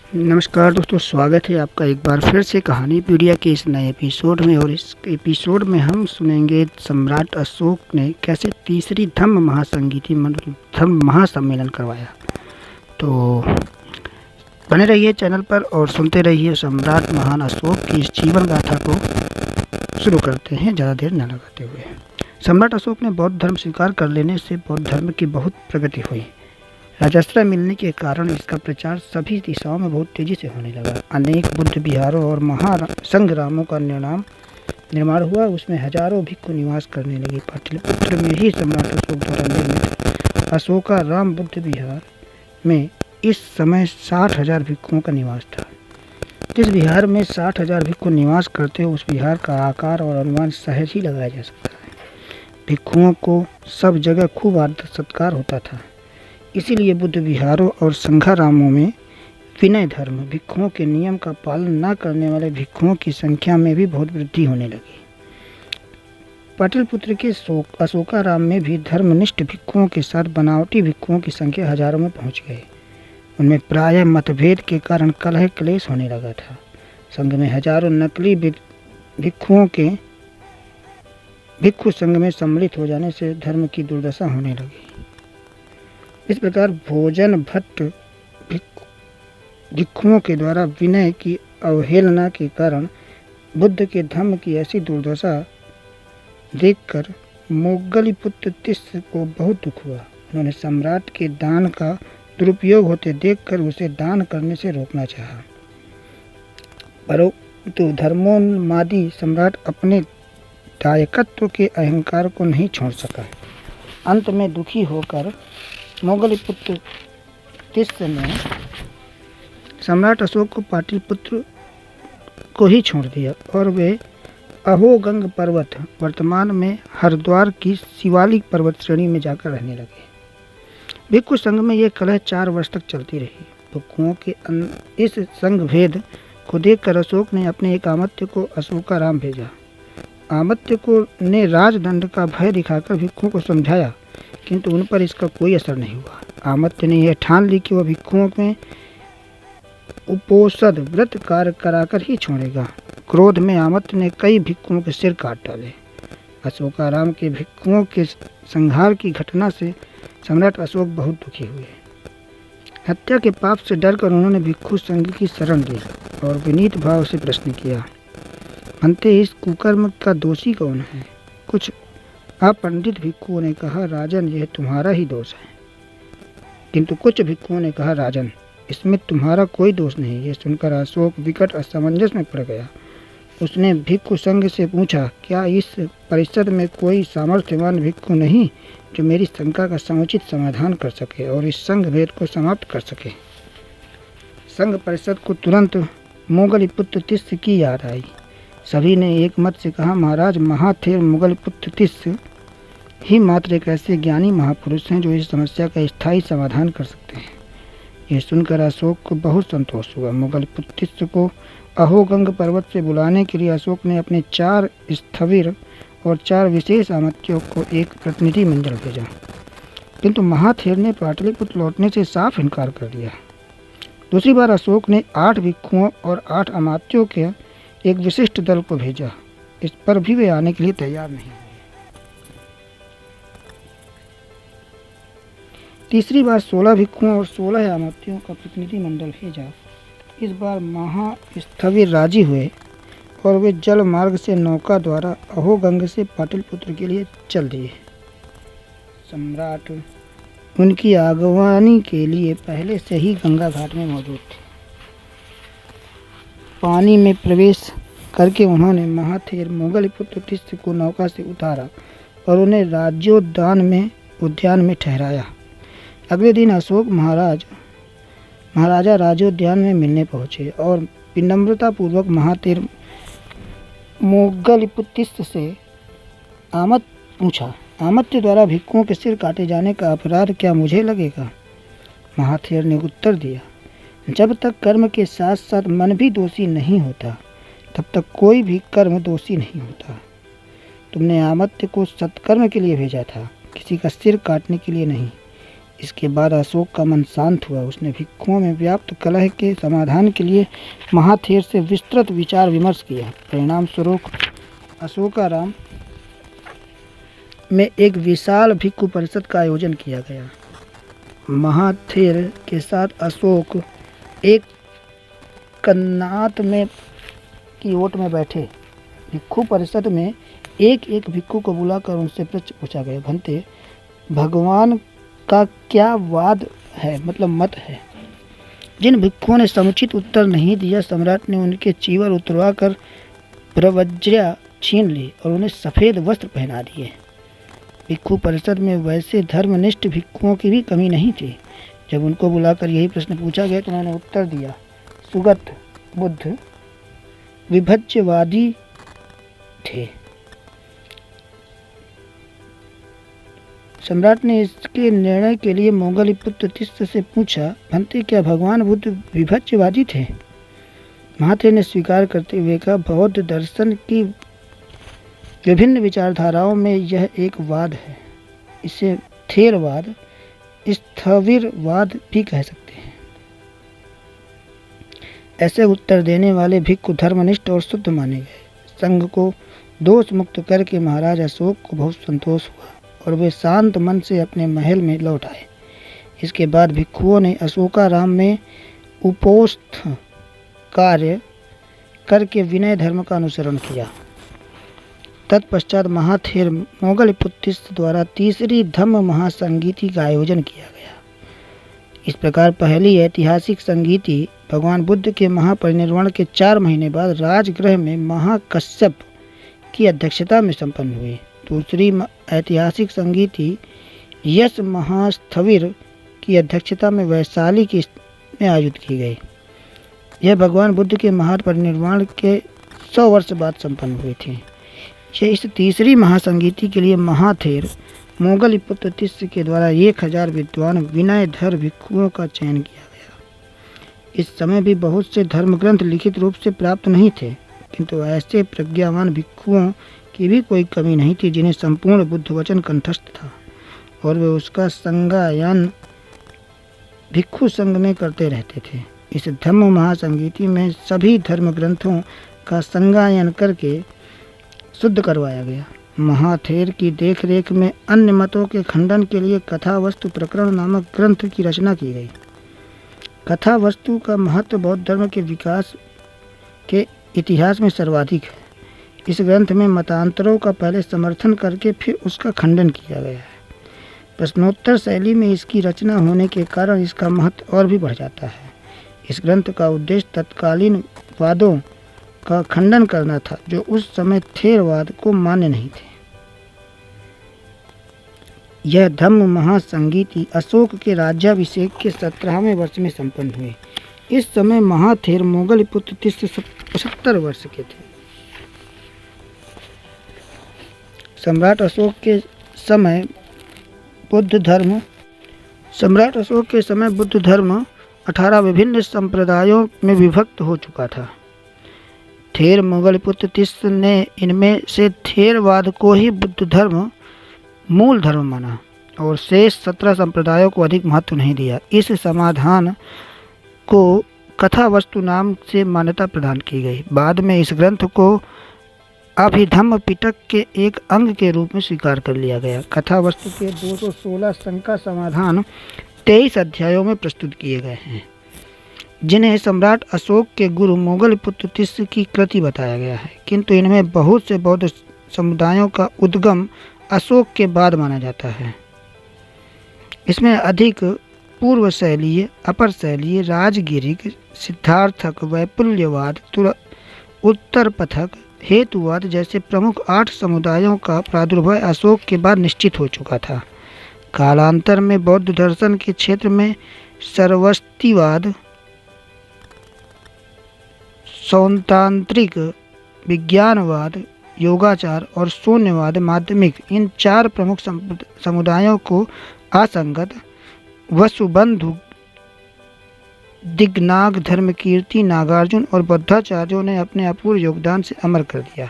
नमस्कार दोस्तों, स्वागत है आपका एक बार फिर से कहानी पीडिया के इस नए एपिसोड में। और इस एपिसोड में हम सुनेंगे सम्राट अशोक ने कैसे तीसरी धम्म महासम्मेलन करवाया। तो बने रहिए चैनल पर और सुनते रहिए सम्राट महान अशोक की इस जीवन गाथा को। शुरू करते हैं ज़्यादा देर न लगाते हुए। सम्राट अशोक ने बौद्ध धर्म स्वीकार कर लेने से बौद्ध धर्म की बहुत प्रगति हुई। राजाश्रय मिलने के कारण इसका प्रचार सभी दिशाओं में बहुत तेजी से होने लगा। अनेक बुद्ध विहारों और संग्रामों का निर्माण हुआ। उसमें हजारों भिक्षु निवास करने लगे। पाटलिपुत्र में ही सम्राट अशोक द्वारा निर्मित अशोका राम बुद्ध विहार में इस समय 60,000 भिक्षुओं का निवास था। जिस विहार में 60,000 भिक्षु निवास करते उस विहार का आकार और अनुमान सहज ही लगाया जा सकता है। भिक्षुओं को सब जगह खूब आदर सत्कार होता था। इसीलिए बुद्ध विहारों और संघारामों में विनय धर्म भिक्षुओं के नियम का पालन न करने वाले भिक्षुओं की संख्या में भी बहुत वृद्धि होने लगी। पाटलिपुत्र के अशोकाराम में भी धर्मनिष्ठ भिक्षुओं के साथ बनावटी भिक्षुओं की संख्या हजारों में पहुंच गई। उनमें प्रायः मतभेद के कारण कलह क्लेश होने लगा था। संघ में हजारों नकली भिक्षु संघ में सम्मिलित हो जाने से धर्म की दुर्दशा होने लगी। इस प्रकार भोजन भट्ट भिक्षुओं के द्वारा विनय की अवहेलना के कारण बुद्ध के धम्म की ऐसी दुर्दशा देखकर मोगलीपुत्र तिस्स को बहुत दुख हुआ। उन्होंने सम्राट के दान का दुरुपयोग होते देखकर उसे दान करने से रोकना चाहा, परंतु धर्मोन्मादी सम्राट अपने दायकत्व के अहंकार को नहीं छोड़ सका। अंत में दुखी होकर मोगलीपुत्र तिस्स ने सम्राट अशोक को पाटलिपुत्र को ही छोड़ दिया और वे अहोगंग पर्वत, वर्तमान में हरिद्वार की शिवालिक पर्वत श्रेणी में जाकर रहने लगे। भिक्षु संघ में ये कलह 4 वर्ष तक चलती रही। भिक्षुओं के इस संघ भेद को देखकर अशोक ने अपने एक आमत्य को अशोकाराम भेजा। आमत्य को ने राजदंड का भय दिखाकर भिक्षुओं को समझाया, किंतु उन पर इसका कोई असर नहीं हुआ। आमत्य ने यह ठान ली कि वह भिक्षुओं में उपोषद व्रत कार्य कराकर ही छोड़ेगा। क्रोध में आमत्य ने कई भिक्षुओं के सिर काट डाले। अशोकाराम के भिक्षुओं के संहार की घटना से सम्राट अशोक बहुत दुखी हुए। हत्या के पाप से डरकर उन्होंने भिक्षु संघ की शरण ली और विनीत भाव से प्रश्न किया, अंते इस कुकर्म का दोषी कौन है? कुछ अपंडित भिक्षुओं ने कहा, राजन, यह तुम्हारा ही दोष है। किंतु कुछ भिक्षुओं ने कहा, राजन, इसमें तुम्हारा कोई दोष नहीं। यह सुनकर अशोक विकट असमंजस में पड़ गया। उसने भिक्षु संघ से पूछा, क्या इस परिषद में कोई सामर्थ्यवान भिक्षु नहीं जो मेरी शंका का समुचित समाधान कर सके और इस संघ भेद को समाप्त कर सके? संघ परिषद को तुरंत मोगलीपुत्र तिस्स की याद आई। सभी ने एक मत से कहा, महाराज, महाथेर मोगलीपुत्र तिस्स ही मात्र एक ऐसे ज्ञानी महापुरुष हैं जो इस समस्या का स्थायी समाधान कर सकते हैं। यह सुनकर अशोक को बहुत संतोष हुआ। मोगलीपुत्र तिस्स को अहोगंग पर्वत से बुलाने के लिए अशोक ने अपने 4 स्थविर और 4 विशेष आमत्यों को एक प्रतिनिधि मंडल भेजा, किंतु महाथेर ने पाटलिपुत्र लौटने से साफ इनकार कर दिया। दूसरी बार अशोक ने 8 भिक्षुओं और 8 अमात्यों के एक विशिष्ट दल को भेजा। इस पर भी वे आने के लिए तैयार नहीं हुए। तीसरी बार 16 भिक्षुओं और 16 अमात्यों का प्रतिनिधि मंडल भेजा। इस बार महास्थविर राजी हुए और वे जल मार्ग से नौका द्वारा अहोगंग से पाटलिपुत्र के लिए चल दिए। सम्राट उनकी आगवानी के लिए पहले से ही गंगा घाट में मौजूद थे। पानी में प्रवेश करके उन्होंने महाथेर मोगलीपुत्र तिस्स को नौका से उतारा और उन्हें उद्यान में ठहराया। अगले दिन अशोक महाराजा राजोद्यान में मिलने पहुंचे और विनम्रता पूर्वक महाथेर मोगलीपुत्र तिस्स से आमत्य द्वारा भिक्षुओं के सिर काटे जाने का अपराध क्या मुझे लगेगा? महाथेर ने उत्तर दिया, जब तक कर्म के साथ साथ मन भी दोषी नहीं होता तब तक कोई भी कर्म दोषी नहीं होता। तुमने आमत्य को सत्कर्म के लिए भेजा था, किसी का सिर काटने के लिए नहीं। इसके बाद अशोक का मन शांत हुआ। उसने भिक्षुओं में व्याप्त कलह के समाधान के लिए महाथेर से विस्तृत विचार विमर्श किया। परिणाम स्वरूप अशोकाराम में एक विशाल भिक्षु परिषद का आयोजन किया गया। महाथेर के साथ अशोक एक कन्नात में की ओट में बैठे। भिक्षु परिषद में एक एक भिक्षु को बुलाकर उनसे प्रश्न पूछा गया, भंते भगवान का क्या वाद है, मतलब मत है। जिन भिक्षुओं ने समुचित उत्तर नहीं दिया, सम्राट ने उनके चीवर उतरवा कर प्रवज्या छीन ली और उन्हें सफ़ेद वस्त्र पहना दिए। भिक्षु परिषद में वैसे धर्मनिष्ठ भिक्षुओं की भी कमी नहीं थी। जब उनको बुलाकर यही प्रश्न पूछा गया तो उन्होंने उत्तर दिया, सुगत बुद्ध विभज्यवादी थे। सम्राट ने इसके निर्णय के लिए मोगलपुत्र तिस्स से पूछा, भंते क्या भगवान बुद्ध विभज्यवादी थे? महाथेर ने स्वीकार करते हुए कहा, बौद्ध दर्शन की विभिन्न विचारधाराओं में यह एक वाद है। इसे थेरवाद, स्थविरवाद भी कह सकते हैं। ऐसे उत्तर देने वाले भिक्षु धर्मनिष्ठ और शुद्ध माने गए। संघ को दोष मुक्त करके महाराज अशोक को बहुत संतोष हुआ और वे शांत मन से अपने महल में लौट आए। इसके बाद भिक्षुओं ने अशोकाराम में उपोस्थ कार्य करके विनय धर्म का अनुसरण किया। तत्पश्चात महाथेर मोगलपुत्र द्वारा तीसरी धम्म महासंगीति का आयोजन किया गया। इस प्रकार पहली ऐतिहासिक संगीति भगवान बुद्ध के महापरिनिर्वाण के 4 महीने बाद राजगृह में महाकश्यप की अध्यक्षता में संपन्न हुई। दूसरी ऐतिहासिक संगीति यश महास्थविर की अध्यक्षता में वैशाली में आयोजित की गई। यह भगवान बुद्ध के महापरिनिर्वाण के 100 वर्ष बाद संपन्न हुई थी। इस तीसरी महासंगीति के लिए महाथेर मोगलपुत्र तिस्स के द्वारा 1000 विद्वान विनयधर भिक्षुओं का चयन किया गया। इस समय भी बहुत से धर्मग्रंथ लिखित रूप से प्राप्त नहीं थे, किंतु ऐसे प्रज्ञावान भिक्षुओं की भी कोई कमी नहीं थी जिन्हें संपूर्ण बुद्ध वचन कंठस्थ था और वे उसका संगायन भिक्षु संघ में करते रहते थे। इस धम्म महासंगीति में सभी धर्म ग्रंथों का संगायन करके शुद्ध करवाया गया। महाथेर की देखरेख में अन्य मतों के खंडन के लिए कथा वस्तु प्रकरण नामक ग्रंथ की रचना की गई। कथा वस्तु का महत्व बौद्ध धर्म के विकास के इतिहास में सर्वाधिक है। इस ग्रंथ में मतांतरों का पहले समर्थन करके फिर उसका खंडन किया गया है। प्रश्नोत्तर शैली में इसकी रचना होने के कारण इसका महत्व और भी बढ़ जाता है। इस ग्रंथ का उद्देश्य तत्कालीन वादों का खंडन करना था जो उस समय थेरवाद को मान्य नहीं थे। यह धम्म महासंगीति अशोक के राज्याभिषेक के 17वें वर्ष में संपन्न हुई। इस समय महाथेर मोगलपुत्र तिस्स 75 वर्ष के थे। सम्राट अशोक के समय बुद्ध धर्म 18 विभिन्न संप्रदायों में विभक्त हो चुका था। थेर मोगलपुत्र तिस्स ने इनमें से थेरवाद को ही बुद्ध धर्म मूल धर्म माना और शेष 17 संप्रदायों को अधिक महत्व नहीं दिया। इस समाधान को कथा वस्तु नाम से मान्यता प्रदान की गई। बाद में इस ग्रंथ को अभिधम्म पिटक के एक अंग के रूप में स्वीकार कर लिया गया। कथा वस्तु के 216 शंका समाधान 23 अध्यायों में प्रस्तुत किए गए हैं, जिन्हें सम्राट अशोक के गुरु मोगलपुत्र तिस्स की कृति बताया गया है। किंतु इनमें बहुत से बौद्ध समुदायों का उद्गम अशोक के बाद माना जाता है। इसमें अधिक पूर्व शैलीय, अपर शैलीय, राजगिरिक, सिद्धार्थक, वैपुल्यवाद, उत्तर पथक, हेतुवाद जैसे प्रमुख 8 समुदायों का प्रादुर्भाव अशोक के बाद निश्चित हो चुका था। कालांतर में बौद्ध दर्शन के क्षेत्र में सर्वस्तिवाद, सौंतांत्रिक, विज्ञानवाद, योगाचार और शून्यवाद माध्यमिक, इन 4 प्रमुख समुदायों को असंगत, वसुबंधु, दिग्नाग, धर्मकीर्ति, नागार्जुन और बौद्धाचार्यों ने अपने अपूर्व योगदान से अमर कर दिया।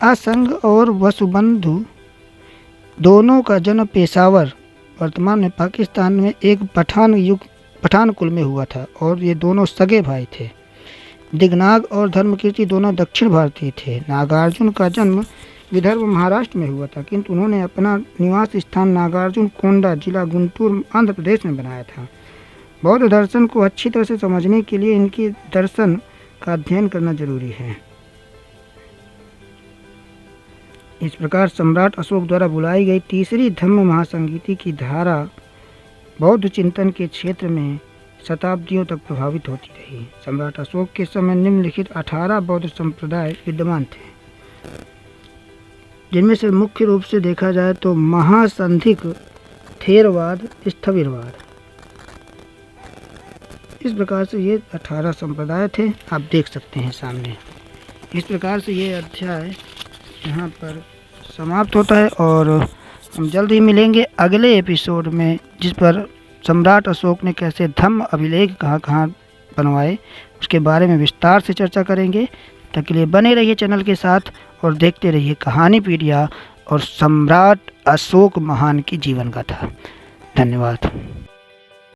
असंग और वसुबंधु दोनों का जन्म पेशावर वर्तमान में पाकिस्तान में एक पठान कुल में हुआ था और ये दोनों सगे भाई थे। दिगनाग और धर्मकीर्ति दोनों दक्षिण भारतीय थे। नागार्जुन का जन्म विदर्भ महाराष्ट्र में हुआ था, किंतु उन्होंने अपना निवास स्थान नागार्जुन कोंडा जिला गुंटूर आंध्र प्रदेश में बनाया था। बौद्ध दर्शन को अच्छी तरह से समझने के लिए इनके दर्शन का अध्ययन करना जरूरी है। इस प्रकार सम्राट अशोक द्वारा बुलाई गई तीसरी धम्म महासंगीति की धारा बौद्ध चिंतन के क्षेत्र में शताब्दियों तक प्रभावित होती रही। सम्राट अशोक के समय निम्नलिखित 18 बौद्ध संप्रदाय विद्यमान थे, जिनमें से मुख्य रूप से देखा जाए तो महासंधिक, थेरवाद, स्थविरवाद। इस प्रकार से ये 18 संप्रदाय थे, आप देख सकते हैं सामने। इस प्रकार से ये अध्याय यहाँ पर समाप्त होता है और हम जल्द ही मिलेंगे अगले एपिसोड में, जिस पर सम्राट अशोक ने कैसे धम्म अभिलेख कहाँ बनवाए उसके बारे में विस्तार से चर्चा करेंगे। तब के लिए बने रहिए चैनल के साथ और देखते रहिए कहानीपीडिया और सम्राट अशोक महान की जीवन गाथा। धन्यवाद।